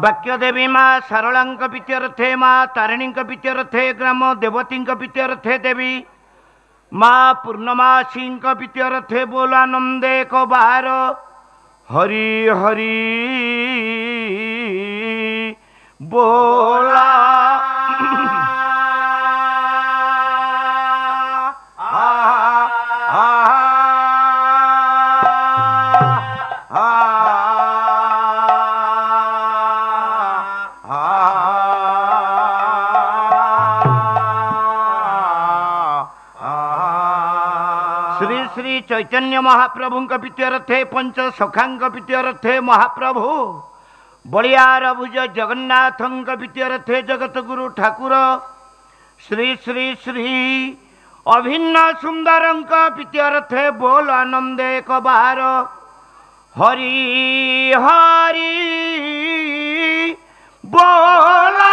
वाक्य देवी माँ सरला पीत्यर्थे माँ तारिणी पीत्यर्थे ग्राम देवती पीत्यर्थे देवी माँ पूर्णमासी पीत्यर्थे बोलानंदे को बाहर हरि हरि बोला श्री चैतन्य महाप्रभु पीत्यर्थे पंच सखांग पीत्यर्थे महाप्रभु बलियार भुज जगन्नाथ पीत्यर्थे जगत गुरु ठाकुर श्री श्री श्री अभिन्न सुंदर पीत्यर्थे बोल आनंदे कबार हरि हरि बोला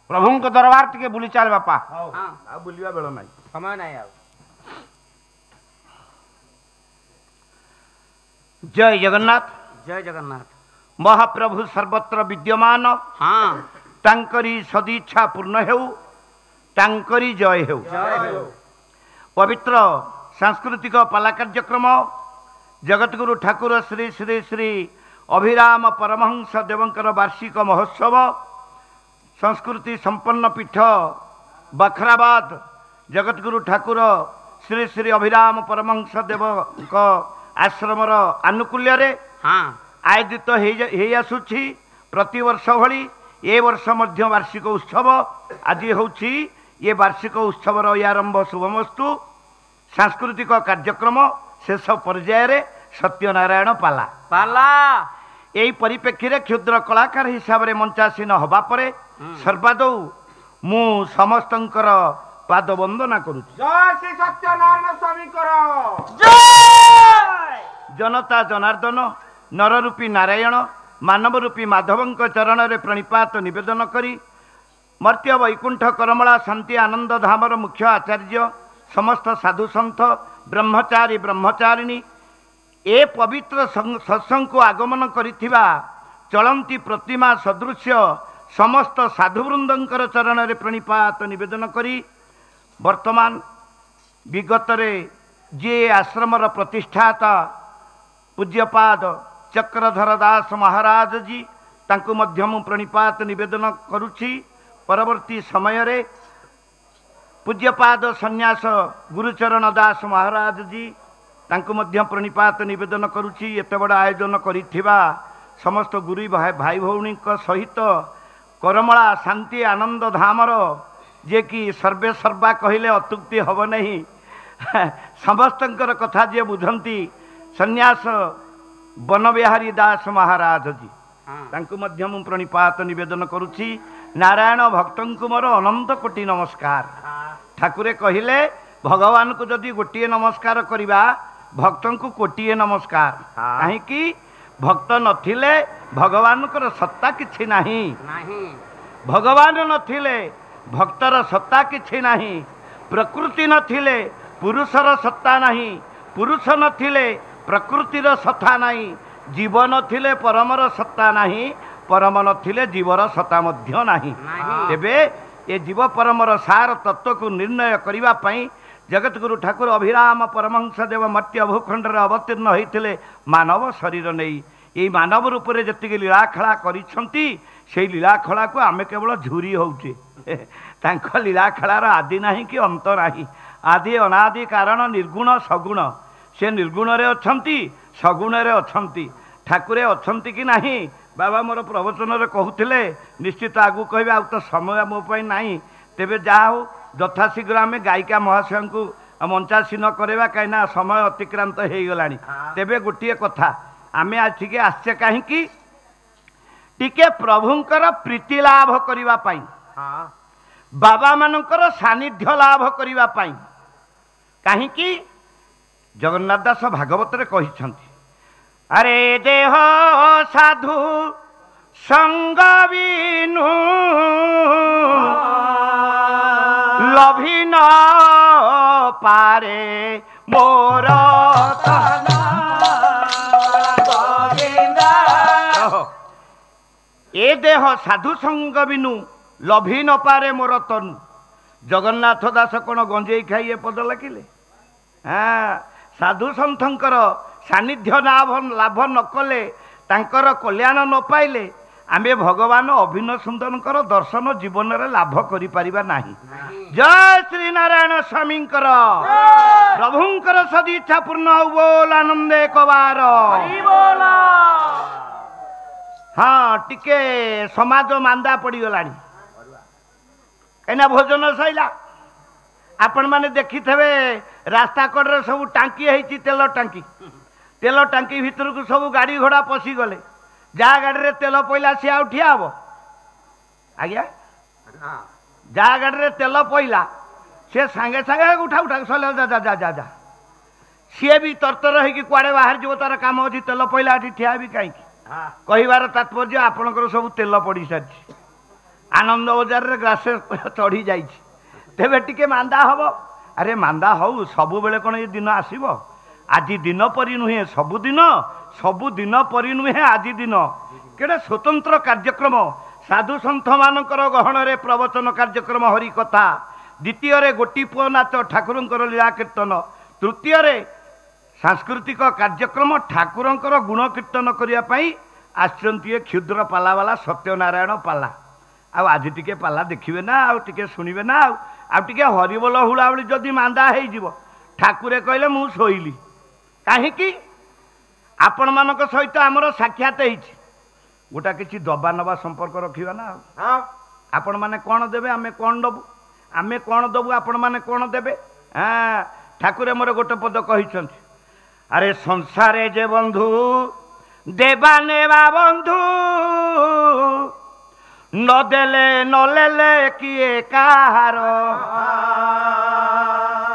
प्रभु को दरबार टिके बुली चल बापा बुलिया बेल ना समय ना जय जगन्नाथ जय जगन्नाथ महाप्रभु सर्वत्र विद्यमान हाँ तांकरी सदिच्छा पूर्ण हेउ तांकरी जय हेउ पवित्र सांस्कृतिक पाला कार्यक्रम जगतगुरु ठाकुर श्री श्री श्री अभिराम परमहंस देवंकर वार्षिक महोत्सव संस्कृति संपन्न पीठ बखराबाद जगतगुरु ठाकुर श्री श्री अभिराम परमहंस देव आश्रमर आनुकूल्य रे हाँ आयोजित हो आसुछि प्रति वर्ष भली ए वर्ष मध्य वार्षिक उत्सव आज होछि ये वार्षिक उत्सवर आरंभ शुभमस्तु सांस्कृतिक कार्यक्रम शेष पर्याय रे सत्यनारायण पाला पाला यही परिप्रेक्षी रे क्षुद्र कलाकार हिसाब रे मंचासीन हवा परे सर्वादौ मु समस्तंकर पाद वंदना करुछि जय श्री सत्यनारायण स्वामी करो जय जनता जनार्दन नररूपी नारायण मानव रूपी माधवंक चरण रे प्रणिपात निवेदन करी मर्त्य वैकुंठ करमला शांति आनंद धामर मुख्य आचार्य समस्त साधु संत ब्रह्मचारी ब्रह्मचारिणी ए पवित्र सत्संग को आगमन करिथिबा चलंती प्रतिमा सदृश्य समस्त साधुवृंदंकर चरण रे प्रणिपात निवेदन करी वर्तमान विगत रे जे आश्रमर प्रतिष्ठाता पूज्यपाद चक्रधर दास महाराज जी तांको मध्य मु प्रणिपात निवेदन करुछि परवर्ती समय रे पूज्यपाद सन्यास गुरुचरण दास महाराज जी तांको मध्य प्रणिपात निवेदन करुछि एते बड़ आयोजन करिथिबा समस्त गुरु भाई भौणी सहित करमला शांति आनंद धामर जे कि सर्वे सर्वा कहले अतुक्ति हब नहीं समस्तंकर कथा जे बुझंती सन्यास बनबिहारी दास महाराज जी तांको मध्य मु प्रणिपात निवेदन करुछि नारायण भक्तंकु मोर अनंत कोटि नमस्कार ठाकुरे कहिले भगवान को जदि गोटिए नमस्कार करिबा भक्तन को कोटिए नमस्कार कहीं कि भक्त नथिले भगवान को सत्ता किछि नाही भगवान नथिले भक्तर सत्ता किछि नाही प्रकृति नथिले पुरुषर सत्ता नाही पुरुष नथिले प्रकृतिर सत्ता नाही जीव नथिले परमर सत्ता नाही परम नथिले जीवर सत्ता मध्य नाही तेबे ये जीव परमर सार तत्व को निर्णय करिबा पई जगतगुरु ठाकुर अभिराम परमहंस देव मर्त्य भूखंड अवतीर्ण होते मानव शरीर नहीं ये मानव रूप से जी लीलाखला कर लीलाखला को आम केवल झुरी होचे लीलाखलार आदि ना कि अंत ना आदि अनादि कारण निर्गुण सगुण से निर्गुण रे अछंती सगुण रे अछंती ठाकुरे अछंती कि नहीं बाबा मोर प्रवचन रे कहूथिले निश्चित आगु कहबे आ तो समय मो पई नाही तेबे जहा हो यथाशीघ्र आम गायिका महाशय को मंचासीन करवा कहीं समय अतिक्रांत हो गला तेबे गोटे कथा आम आसिके आसचे कहीं टिके प्रभुंकर प्रीति लाभ करने बाबा मानकर सानिध्य लाभ करने कहीं जगन्नाथ दास भागवत रे कहिछंती अरे देह साधु संग बिनु लभी न पारे मोर ए देह साधु संग बिनु लभी न पारे मोर तनु जगन्नाथ दास कौन गंजेई खाई ए पद लखिले हाँ साधु सन्थंकर सानिध्य लाभ न कले तांकर कल्याण न पाइले आमे भगवान अभिनव सुंदरकर दर्शन जीवन रे लाभ करि परिबा नाही। जय श्री नारायण स्वामींकर प्रभुंकर सदिच्छा पूर्ण हो बोल आनंद एक बार हाँ टिके समाज मांदा पड़ी गलानी कहीं भोजन सैला आपण माने देखी थे रास्ता कड़े सब टांकी है तेल टांकी भितर को सब गाड़ी घोड़ा पशि गले जहाँ गाड़ी रे तेल पईला सी आउ ठिया हबो आज्ञा जहाँ गाड़ी रे तेल पईला से सांगे सांगे उठा उठा चले जा जा जा जा जा सी भी तरतर हो कुआड़े बाहर जीव तार काम अच्छी तेल पईला ठिया भी कहीं कहबार तात्पर्य आपणकर सब तेल पड़ सारी आनंद बजार रे ग्रासे चढ़ी जाइए तेबे टिके मांदा हबो अरे मांदा हौ सबु बेले कौन ये दिन आसीबो आज दिन परी नुहे सबु दिन परी नुहे आज दिन केड़े स्वतंत्र कार्यक्रम साधु सन्थ मानकर गहन रे प्रवचन कार्यक्रम हरि कथा द्वितीय रे गोटी पुओ नाच ठाकुरंकर लीला कीर्तन तृतीय रे सांस्कृतिक कार्यक्रम ठाकुरंकर गुण कीर्तन करिया पई आछंती क्षुद्र पाला वाला सत्यनारायण पाला आज टिके पाला देखिबे ना टिके सुनिबे ना टिके हरिबोल हुलाहुली जदि मांदा हो जीव ठाकुरे कहले मु शोइली कहीं आपण मानक सहित आमर साक्षात गोटा किसी दबा नबा संपर्क रखिबा ना आपण माने कौन देबे आमे कौन दबु आपण माने कौन देबे हाँ ठाकुरे मोर गोटे पद कही अरे संसारे जे बंधु देवा नेवा बंधु न देले न लेले किए कहार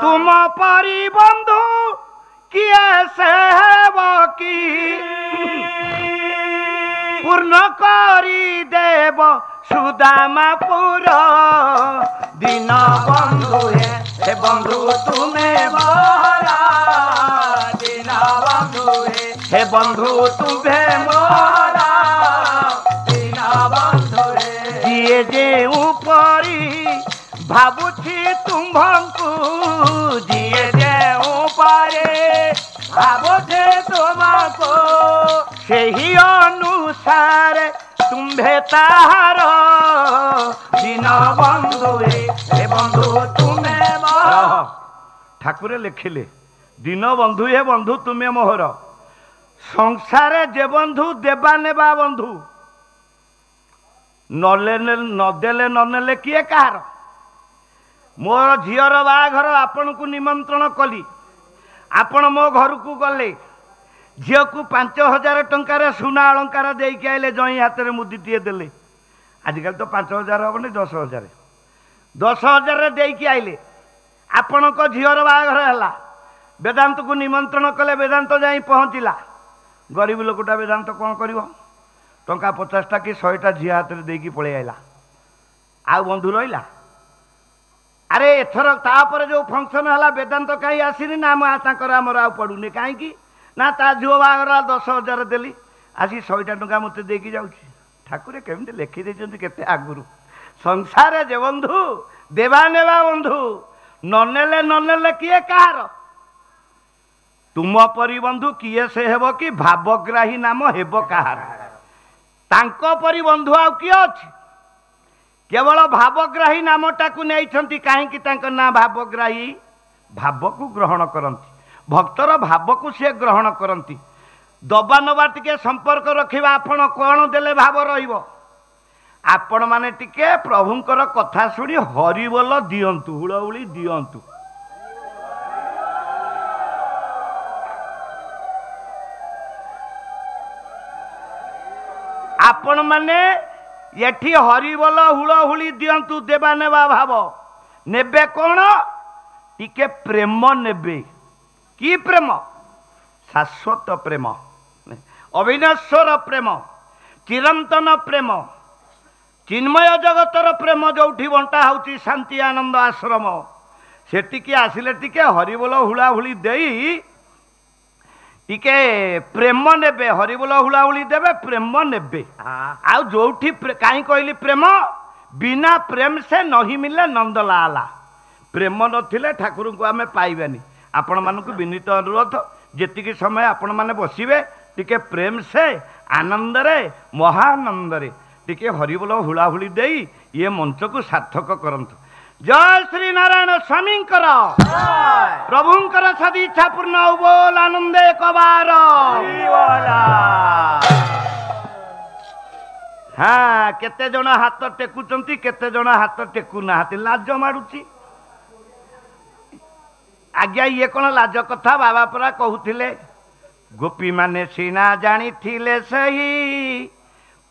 तुम परी बंधु किए से की पूर्ण करी देव सुदामापुर दिन बंधु हे बंधु तुम्हें मोरा दिन बंधु हे बंधु तुम्हें मोरा दिन बंधु जिए जे ऊपरी भावुछि तुम्भंकु जिए जे ऊपरे भावुछि तुमको सेही अनुसार तुम्भे ताहार दिन बंधु हे बंधु तुम्हें मोर ठाकुरे लिखिले दिन बंधु हे बंधु तुम्हें मोहर संसारे जे बंधु देवा नेबा बंधु नदेले ननेले किए कहार मोर झीर बाघर आपण को निमंत्रण कली आपण मो घर को गले झील को 5000 टंकार सुना अलंकार देके आइले जई हाथ में मुदीटे देले आजकल तो 5000 हम 10,000 10,000 देके आइले आपण को झीर बाघर है वेदांत को निमंत्रण कले वेदांत जाई पहुँचला गरीब लोकटा वेदांत कौन कर टंका 50टा कि 100टा झी हाथ में देकी पलि आइला आ बंधु रहा अरे एथर तापर जो फंक्शन है वेदांत कहीं आसनी ना आमर आ पड़ूनी कहीं ना ता झील बागर 10,000 देली आसी 100टा टंका मत देकी जाऊँगी ठाकुरे केमती लिखि देते केते आगुरु संसार जे बंधु देवा नेवा बंधु ननेले ननेले किए कहार तुम परी बंधु किए से हेब कि भावग्राही नाम हेब कहार तांको परी बंधु आउ किए अछि केवल भावग्राही नामटा को नहीं कहीं ना भावग्राही भाव को ग्रहण करती भक्तर भाव को सी ग्रहण करती दबा नबा टिके संपर्क रखिबा आपण कौन देले भाव रहिबो आपण माने टिके प्रभुंकर कथा शुणी हरिबोल दियंतु हुलहुली दियंतु। आपण माने एठी हरिबोल हुलहुली दियंतु देवा नेबा भाव नेबे कौन टिके प्रेम नेबे की प्रेम शाश्वत प्रेम अविनश्वर प्रेम चिरंतन प्रेम चिन्मय जगतर प्रेम जोठी बंटा होची शांति आनंद आश्रम सेटिके आसिले टिके हरिबोल हुलाहुली देई टिके प्रेम नेबे हरिबोल हुलाहुली देबे प्रेम नेबे आ जोठी काई कहली प्रेम बिना प्रेम से नहीं मिले नंदलाला प्रेम नथिले ठाकुर को आमे पाइबानी। आपण मानकु विनीत अनुरोध जेतिकी समय आपण माने बसिबे टिके प्रेम से आनंद रे महानंद रे टिके हरिबोल हुलाहुली देई ये मंच को सार्थक करंतु। जय श्री नारायण स्वामी प्रभुंकर सदी इच्छा पूर्ण बोल आनंद एक बार। हाँ केते जन हाथ टेकुचंती केते जन हाथ टेकु नाहाती लाज माडुची। आज्ञा ये कौन लाज कथा बाबा परा कहूथिले गोपी माने सीना जानी थिले सही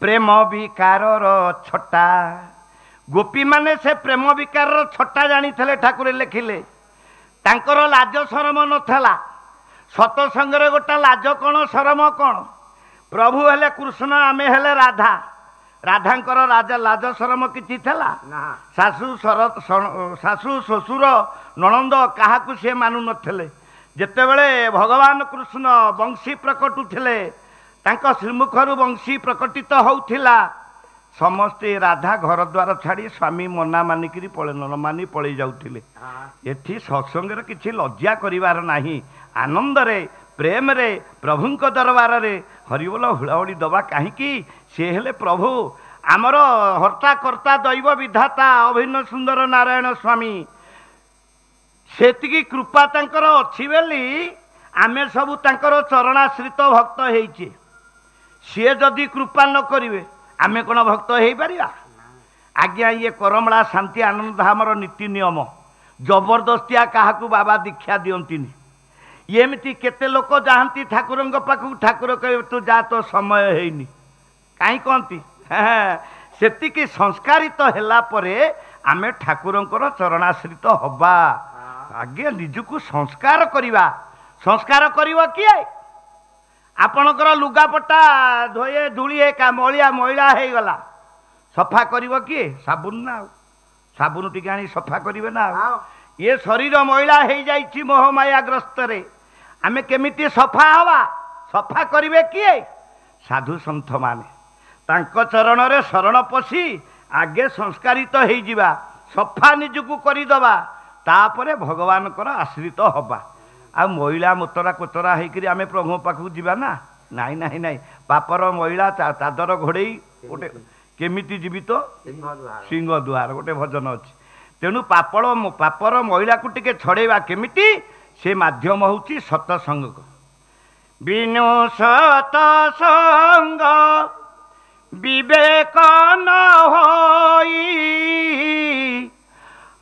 प्रेम विकारर छटा गोपी माने से प्रेम विकारर छटा जानी थे ठाकुर लिखिले तांकर लाज शरम नथला सतसंगरे गोटा लाज कौन शरम कौन प्रभु हेले कृष्ण आमे हेले राधा राधांकर राजा लाज शरम किछि थला सासू सासू ससुर ननंद काहाकु से मानु नथिले जेतेबेले भगवान कृष्ण वंशी प्रकटु थिले तांका श्रीमुखरु वंशी प्रकटित होउथिला समस्ते राधा घर द्वार छाड़ी स्वामी मना मानिकी पळे न मानी पळै जाउथिले। एठी सत्संग रे किछि लज्जा करिवार नाही आनंद रे प्रेम रे प्रभुंक दरबार रे हरिबोल हुलाहुली दबा काहीकि से हेले प्रभु आमर हर्ता कर्ता दैव विधाता अभिन्न सुंदर नारायण स्वामी सेतिकी कृपा तांकर अछि बेली आमे सब तांकर चरणाश्रित भक्त हेइछे सी जदि कृपा न करिवे आमे कोन भक्त हेइ परिबा। आज्ञा ये करमला शांति आनंद धामर नीति नियम जबरदस्तिया काहाकू बाबा दीक्षा दियंतिनी एमती केते लोक जाहांती ठाकुरंग पाखु ठाकुर कहे तू जा तो समय हेइनी काई कहती सेतिकी संस्कारित हेला परे आमे ठाकुरंकर चरणाश्रित हबा। आज्ञा निजकू संस्कार करिवा किए आपणकर लुगापटा धोए धूली का मलिया मैला हो गला सफा करिवो किए साबुन ना साबुन टिके आनी सफा करिवे ना ये शरीर मैला हो जाइछि मोह माया ग्रस्त रे आमे केमिति सफा हवा सफा करिवे किए साधु सन्थ माने तांको चरण रे शरण पशी आगे संस्कारित हो जिबा सफा निजकू करिदबा तापरे भगवान कर आश्रित हबा आ महिला मोतरा कोतरा होकर आम प्रभु पाखक जीवा ना नाई नाई नाई पापर महिला चादर घोड़े गोटे केमिति जीवित तो सिंह दुआर गोटे भजन अच्छी तेणु पापर महिला को टिके छड़ेवा केमिति से माध्यम होची सतसंग बिनु सतसंग विवेक न होई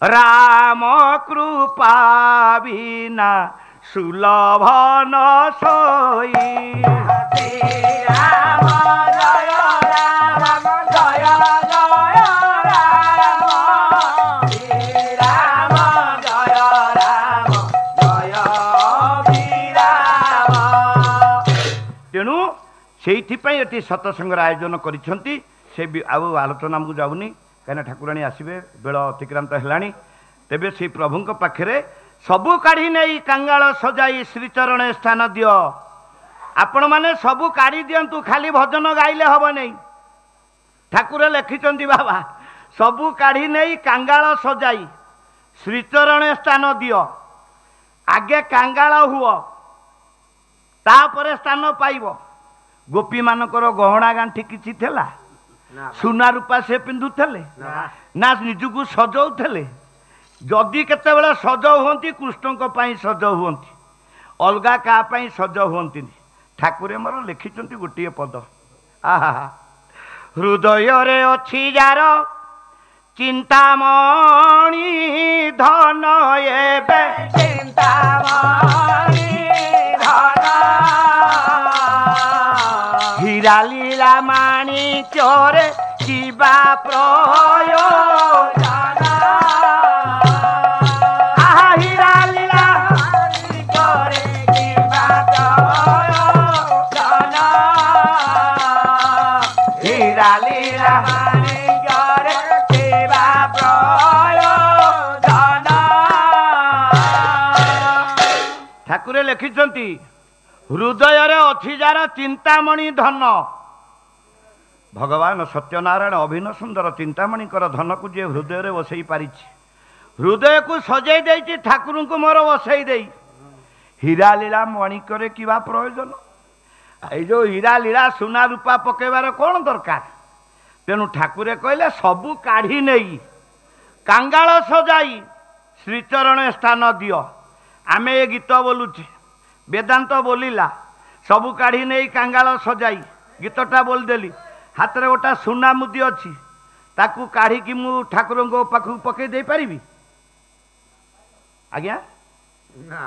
राम कृपा बिना सुलभ न सोई। राम जय राम जय जय राम राम जय राम जय राम। तेणु से सतसंगर आयोजन करिसेंती से आलोचना को जाऊनी कहीं ठाकुराणी आसबे बेल अतिक्रांत है तेबे से प्रभुंक पाखरे सबू काढ़ी नहीं कांगाल सजाई श्रीचरण स्थान दियो आपण माने सबू काढ़ी दियंतु खाली भजन गाइले हब नहीं ठाकुर लिखिचंती बाबा सबू काढ़ी नहीं कांगाल सजाई श्रीचरण स्थान दियो आगे कांगाल हुओ तापरे स्थान पाइब गोपी मानकर गहना गांठी किछि थेला सुना रूपा से पिंधुले ना निजकू सजाऊले जदि केतेबेले सज हुंती कृष्ण पाई सज हुंती अलगा का पाई सज हुंती ठाकुरे मोर लिखिचंती गोटे पद आहा हृदय रे अच्छी जार चिंतामणि धन एबे चिंतामणि धन हीरा लीला माणिक्यरे किबा प्रयोजन हीरा लीला माणिक्यरे किबा प्रयोजन हीरा लीला माणिक्यरे किबा प्रयोजन ठाकुर लिखिछंती हृदय रे अच्छी जार चिंतामणि धन भगवान सत्यनारायण अभिन्न सुंदर चिंतामणि धन को जी हृदय रे बसई पारि हृदय को सजई दे ठाकुर को मोर बसई दे हीरा लीला मणिकरे किबा प्रयोजन ये जो हीरा लीला सुना रूपा पकेबार कौन दरकार तेणु ठाकुरे कहले सबू काढ़ी नहीं कांगाल सजाई श्रीचरण स्थान दियो आमे ये गीत बोलुचे वेदांत बोलिला सबू काढ़ी नहीं कांगाल सजाई गीतटा बोलदेली हाथ में गोटा सुना मुदी अच्छी ताकू काढ़ी की मु ठाकुर पाखु पकई दे पारिबी आज्ञा ना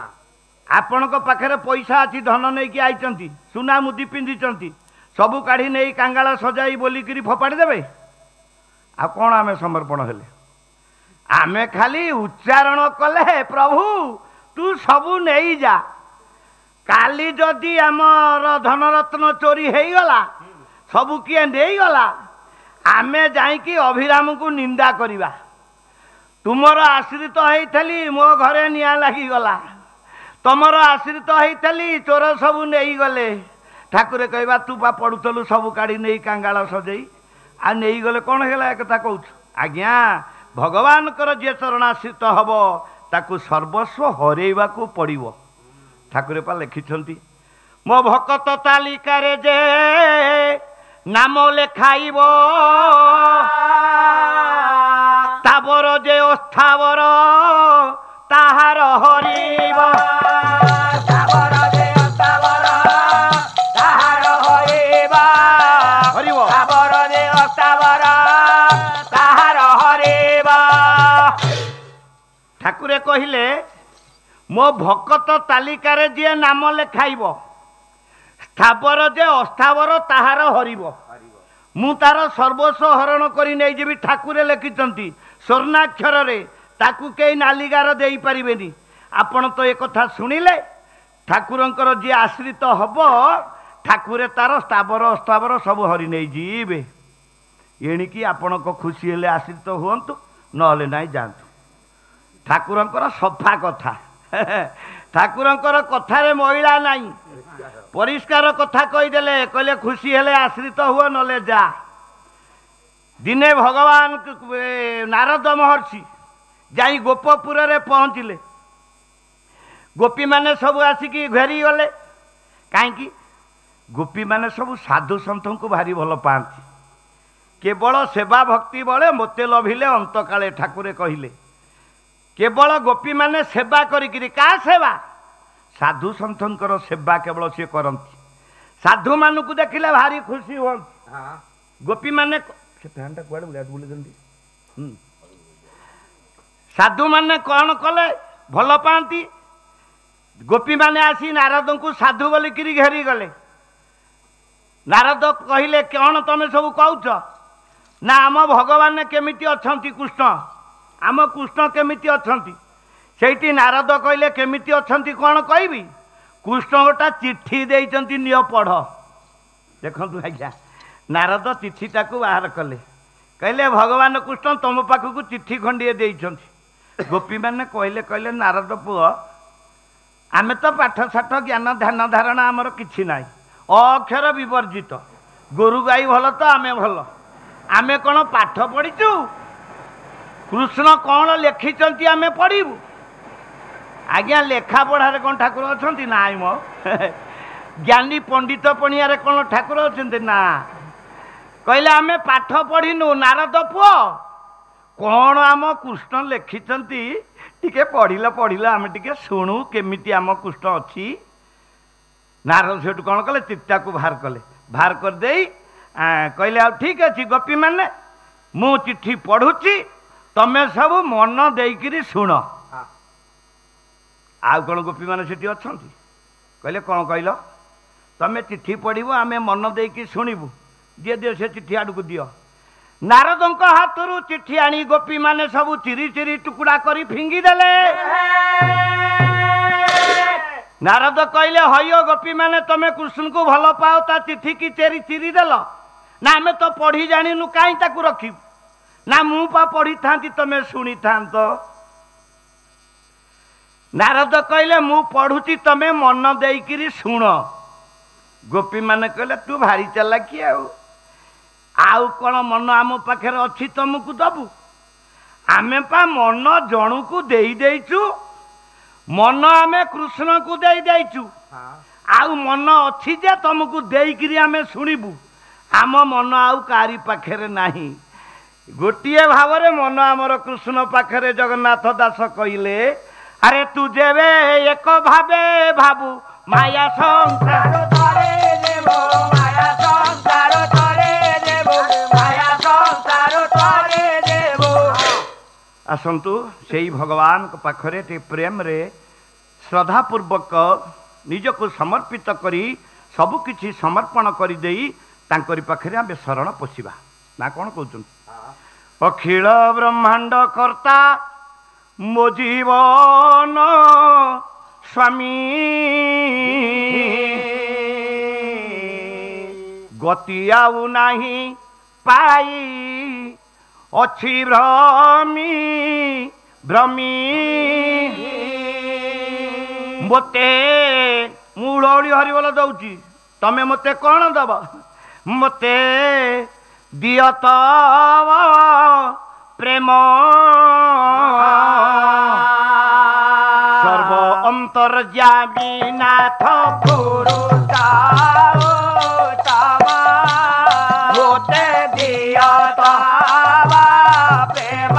आपण पाखे पैसा अच्छी धन नहीं कि आइचंती सुना मुदी पिंधिचंती सबू काढ़ी नहीं कांगाल सजाई बोलिकी फोपाड़ी देवे आ कौन आमे समर्पण हेले आमे खाली उच्चारण कले प्रभु तू सबू नहीं जा काली जदि आमर धनरत्न चोरी हो गला सबू किए नहीं गला आमे जाइकी अभिराम को निंदा करिबा तुमर आश्रित होइथली मो घरे निया लागी गला तुमर आश्रित होइथली चोर सबू नहीं गले ठाकुर कहबा तू बा पड़ुतलु सबू काढ़ी नहीं कांगाल सजई आ नहीं गले कौन है एक कहूँ आज्ञा भगवान जे चरणाश्रित हब ताकू सर्वस्व हरेवा को पड़िबो ठाकुर पा लिखिछंती मो भकत तालिका जे नाम लेखाइब ताबर जे अस्थावर ताहार हरिब ताबर जे अस्थावर ताहार हरिब हरिब ताबर जे अस्थावर ताहार हरिब ठाकुरे कहिले मो भकत तालिका जी नाम लेखाइब स्थावर जे अस्थावर ताहार हरिब मु तार सर्वस्व हरण करी नहीं जीवी ठाकुरे लिखिछंती स्वर्णाक्षर रे ताकू कई नालिगार दे पारिबेनी आपण तो एक कथा सुनिले ठाकुरंकर जी आश्रित हब ठाकुरे तार स्थावर अस्थावर सब हरि नहीं जीवे एणिकी आपण को खुशी हेले आश्रित हुअंतु नहले नहीं जातु ठाकुरंकर सफा कथा ठाकुरंकर कथारे महिला नहीं परिष्कार कथा कहीदेले कहले खुशी हेले आश्रित हुआ नले जा दिने भगवान नारद महर्षि जाई गोपपुर रे पहुँचले गोपी माने सब आसिकी घेरी गले कहीं गोपी माने सब साधु सन्थ को भारी भल पाती केवल सेवा भक्ति बले मोते लभिले अंतकाले ठाकुरे कहिले केवल गोपी माने सेवा करिकिरी का सेवा साधु सन्थंकर सेवा केवल सी करती साधु मान को देखिले भारी खुशी हो गोपी माने साधु माने कौन कले भल पाती गोपी माने आसी नारद को साधु बोलिकी घेरी गले नारद कहले कौन तमे सब कहूच ना आम भगवान केमिति अछंती कृष्ण आम कृष्ण केमिति अछंती सेठी नारद कहले केमिति अछंती कौन कहबी कृष्ण गोटा चिट्ठी देइचंती नियो पढ़ देखंतु आज्ञा नारद चिट्ठीटा को बाहर कले कहले भगवान कृष्ण तुम पाखक चिट्ठी खंडिए देइचंती गोपी माने कहले कहले नारद पुओ आमे तो पाठ साठ ज्ञान ध्यान धारणा आमर किछि नाई अक्षर विवर्जित गोरु गाई भल तो आमे भल आमे कौन पाठ पढ़ीचु कृष्ण कौन लिखिंट आमे पढ़ू आज्ञा लेखा पढ़ारे कौन ठाकुर अच्छा नाई मो ज्ञानी पंडित पणिया कौन ठाकुर अच्छा ना कहले आमे पाठ पढ़ीनु नारद पुओ कौन आम कृष्ण लिखिंट टिके पढ़िल आमे टिके शुणु केमिति आम कृष्ण अच्छी नारद सेठू कौन कले चिट्टा को बाहर कले बाहर कर दे कहले आ ठीक अच्छी गोपी मैंने मु चिट्ठी पढ़ुची तमें सब मन देकरी शुण आउ कौन गोपी मैंने सेठी अच्छा कहले कौन कहल तमें चिट्ठी पढ़व आम मन देकी शुणु दिए दिए से चिट्ठी आड़ को दियो नारद हाथ चिट्ठी आनी गोपी मैंने सब चिरी चिरी टुकड़ा करी फिंगी देले नारद कहले हयो गोपी मैंने तमें कृष्ण को भल पाओ ता चिट्ठी की चेरी चिरी देल ना आम तो पढ़ी जाणु कहीं ताकू रखी ना मु पा पढ़ी था तमें शुणी था नारद कहले मु पढ़ुची तमें मन देकरी शुण गोपी मैंने कहले तू भारी चालाकी आउ कौन मन आम पाखे अच्छी तुमको दबु आमे पा मन जणु को देचु मन आमे कृष्ण को देचु आउ मन अच्छी जे तुमको देकरी आमे शुणिबु आम मन आउ कारी पाखे नाही गोटे भाव मन आमर कृष्ण पाखे जगन्नाथ दास कहले अरे तू जेबे एक भावे भाबु माया संसार तरे देबो माया संसार तरे देबो माया संसार तरे देबो आसंतु सेई भगवान को पाखरे ते प्रेम रे श्रद्धा पूर्वक निज को समर्पित करी सब किछि समर्पण करी देई तांकरी पाखरे आमे शरण पशिबा ना कोन कहउछन अखिल ब्रह्मांड कर्ता मो जीवन स्वामी गति आउ नाही पाई अच्छी भ्रमी भ्रमी मते मुड़ौली हरिबोल दउची तमे मते कौन दब मते दियत प्रेम सर्व अंतर्यामी नाथ पुरुषा मोते दियत प्रेम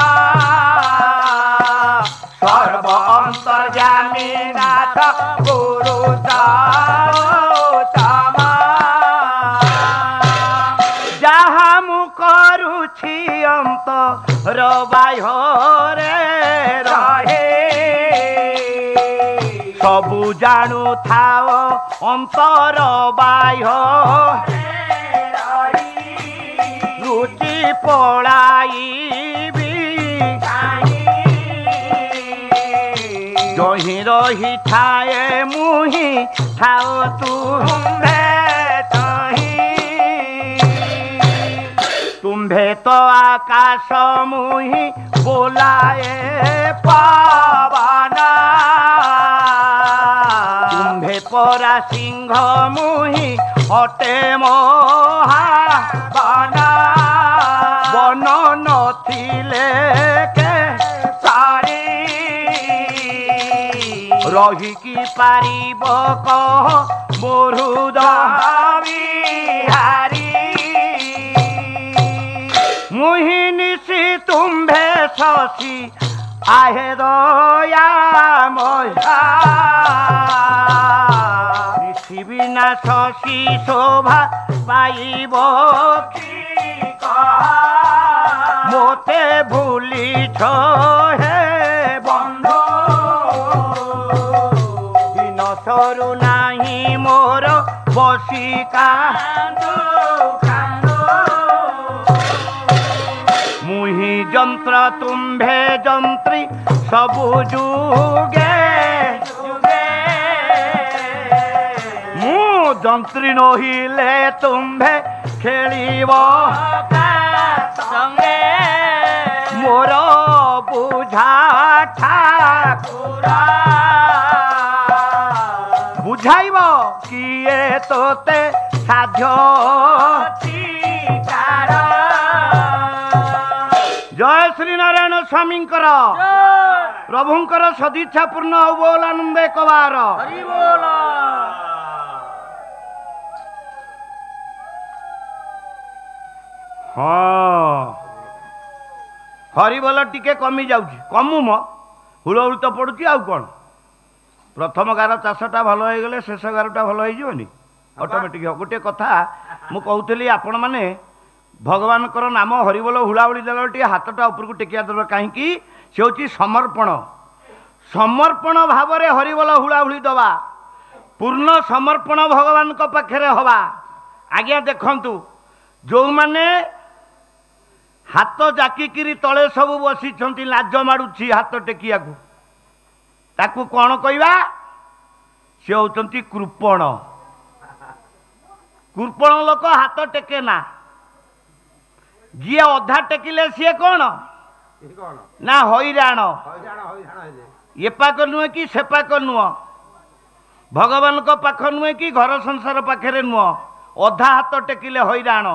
सर्व अंतर्यामी नाथ पुरुषा जहा मु करुछि अंतर बाह्य रहे सबु जानू थाओ अंतर बाह्य रुचि पड़ाइबी जही रही थाए मुही थाओ तुम्भे तो आकाश मुही बोलाए पावाना तुम्भे परा सिंह मुही अटे महाबाना बन नथिले के सारी रही की पारिब कह मोरुद बिहारी मुही निशी तुम्भे शशि आहे दया मया पृथ्वी ना शशि शोभा पाइब मोते भूली छो हे बंधु दिन सरू नाही मोर बसिका मुही जंत्र तुम्भे जंत्री सबु जुगे मु जंत्री नहिले तुम्भे खेलिब संगे मोर बुझा ठाकुर बुझाइब किए तोते साध्य जय श्री नारायण स्वामी प्रभुंकर सदिच्छा पूर्ण हो बोल आनंद एक बार हाँ हरिबोल टिके कमी जाउची कमु म हुलहुल तो पड़ुची आउ कौन प्रथम गार चाषटा भल हो गले शेष गारटा भल हो ଅଟୋମେଟିକ୍ ହେବ। ଗୋଟିଏ କଥା ମୁଁ କହୁଥିଲି ଆପଣ ମାନେ ଭଗବାନଙ୍କର ନାମ ହରିବୋଲ ହୁଳାହୁଳି ଦେଲା ଟିକେ ହାତଟା ଉପରକୁ ଟେକିଆ ଦେବ କାହିଁକି ସେ ହେଉଛି ସମର୍ପଣ। ସମର୍ପଣ ଭାବରେ ହରିବୋଲ ହୁଳାହୁଳି ଦେବା ପୂର୍ଣ୍ଣ ସମର୍ପଣ ଭଗବାନଙ୍କ ପାଖରେ ହେବା। ଆଜ୍ଞା ଦେଖନ୍ତୁ ଯେଉଁମାନେ ହାତ ଜାକିକିରି ତଳେ ସବୁ ବସିଛନ୍ତି ଲାଜ ମାଡ଼ୁଛି ହାତ ଟେକିବାକୁ ତାକୁ କ'ଣ କହିବା? ସେ ହେଉଛନ୍ତି କୃପଣ। କୃପଣ ଲୋକ ହାତ ଟେକେ ନା। ଯିଏ ଅଧା ଟେକିଲେ ସିଏ କ'ଣ ନା ହଇରାଣ। ଏ ପାଖ ନୁହେଁ କି ସେ ପାଖ ନୁହଁ, ଭଗବାନଙ୍କ ପାଖ ନୁହେଁ କି ଘର ସଂସାର ପାଖରେ ନୁହଁ। ଅଧା ହାତ ଟେକିଲେ ହଇରାଣ,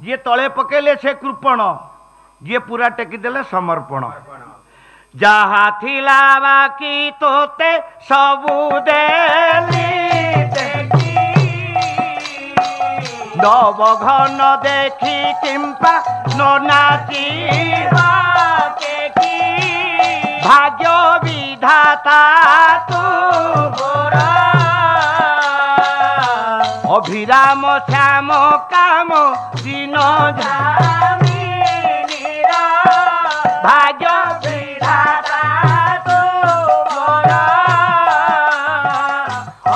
ଯିଏ ତଳେ ପକେଇଲେ ସେ କୃପଣ, ଯିଏ ପୁରା ଟେକିଦେଲେ ସମର୍ପଣ। ଯାହା ଥିଲା ବାକି ତୋତେ ସବୁ ଦେଲି ନବ ଘନ ଦେଖି କିମ୍ପା ନ ନାଚିବା ଭାଗ୍ୟ ବିଧାତା ତୁ ଅଭିରାମ ଶ୍ୟାମ କାମ ଦିନ ଭାଗ୍ୟ ବିଧାତା ତୁ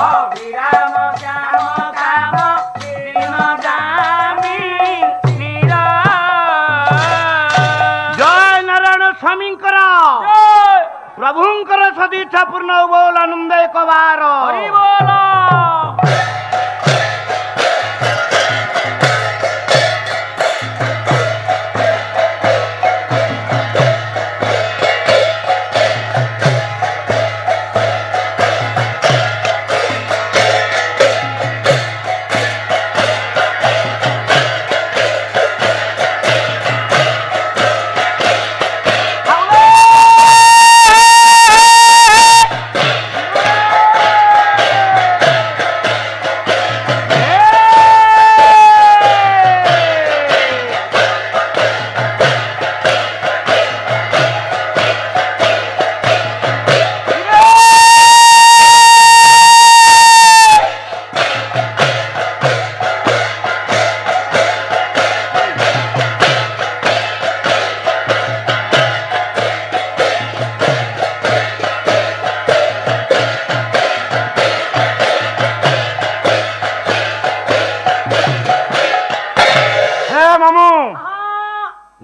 ଅଭିରାମ ଶ୍ୟାମ କାମ ଦିନ ଜୟ ନାରାୟଣ ସ୍ୱାମୀଙ୍କର ପ୍ରଭୁଙ୍କର ସଦିଚ୍ଛା ପୂର୍ଣ୍ଣ ବୋଲ ଆନନ୍ଦ ଏକ ବାର ହରି ବୋଲ।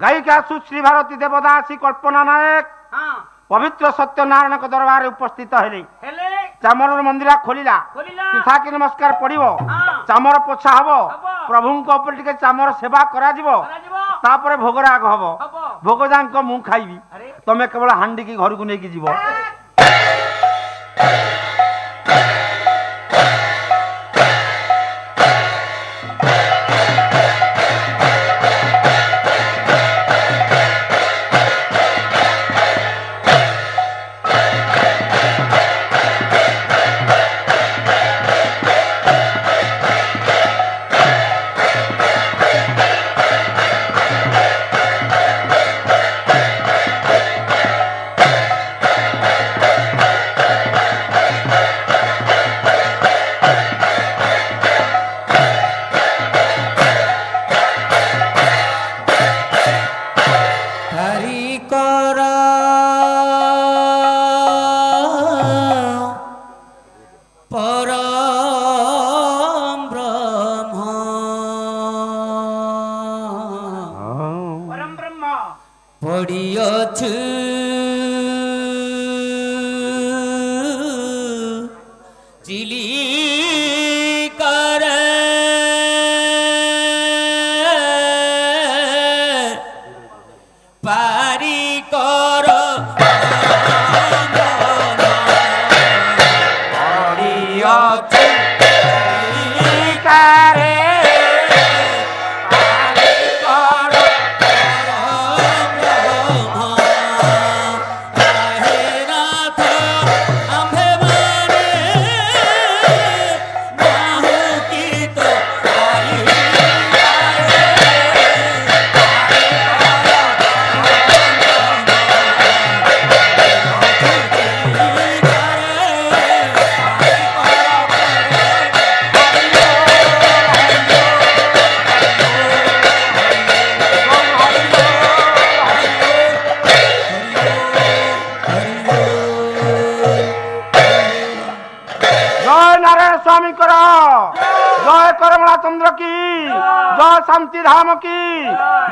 गायिका सुश्री भारती देवदासी कल्पना नायक पवित्र सत्यनारायण दरबार उपस्थित हेले चामर मंदिर खोलिला तीर्था की नमस्कार पड़ो चामर पोछा हम प्रभु टे चामर सेवा कर भोगराग हम भोग जाक मु खाइबी तमें केवल हांडी की घर को लेकिन जीव। जय नारायण स्वामी कर जय करमला चंद्र की जय शांति धाम की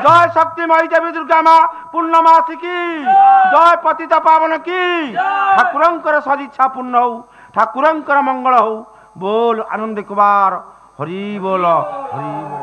जय शक्तिमयी देवी दुर्गा माँ पूर्णमासी की जय पतित पावन की ठाकुरंकर सदिच्छा पूर्ण हो ठाकुरंकर मंगल हो बोल आनंद कुमार हरि बोल हरि बोल।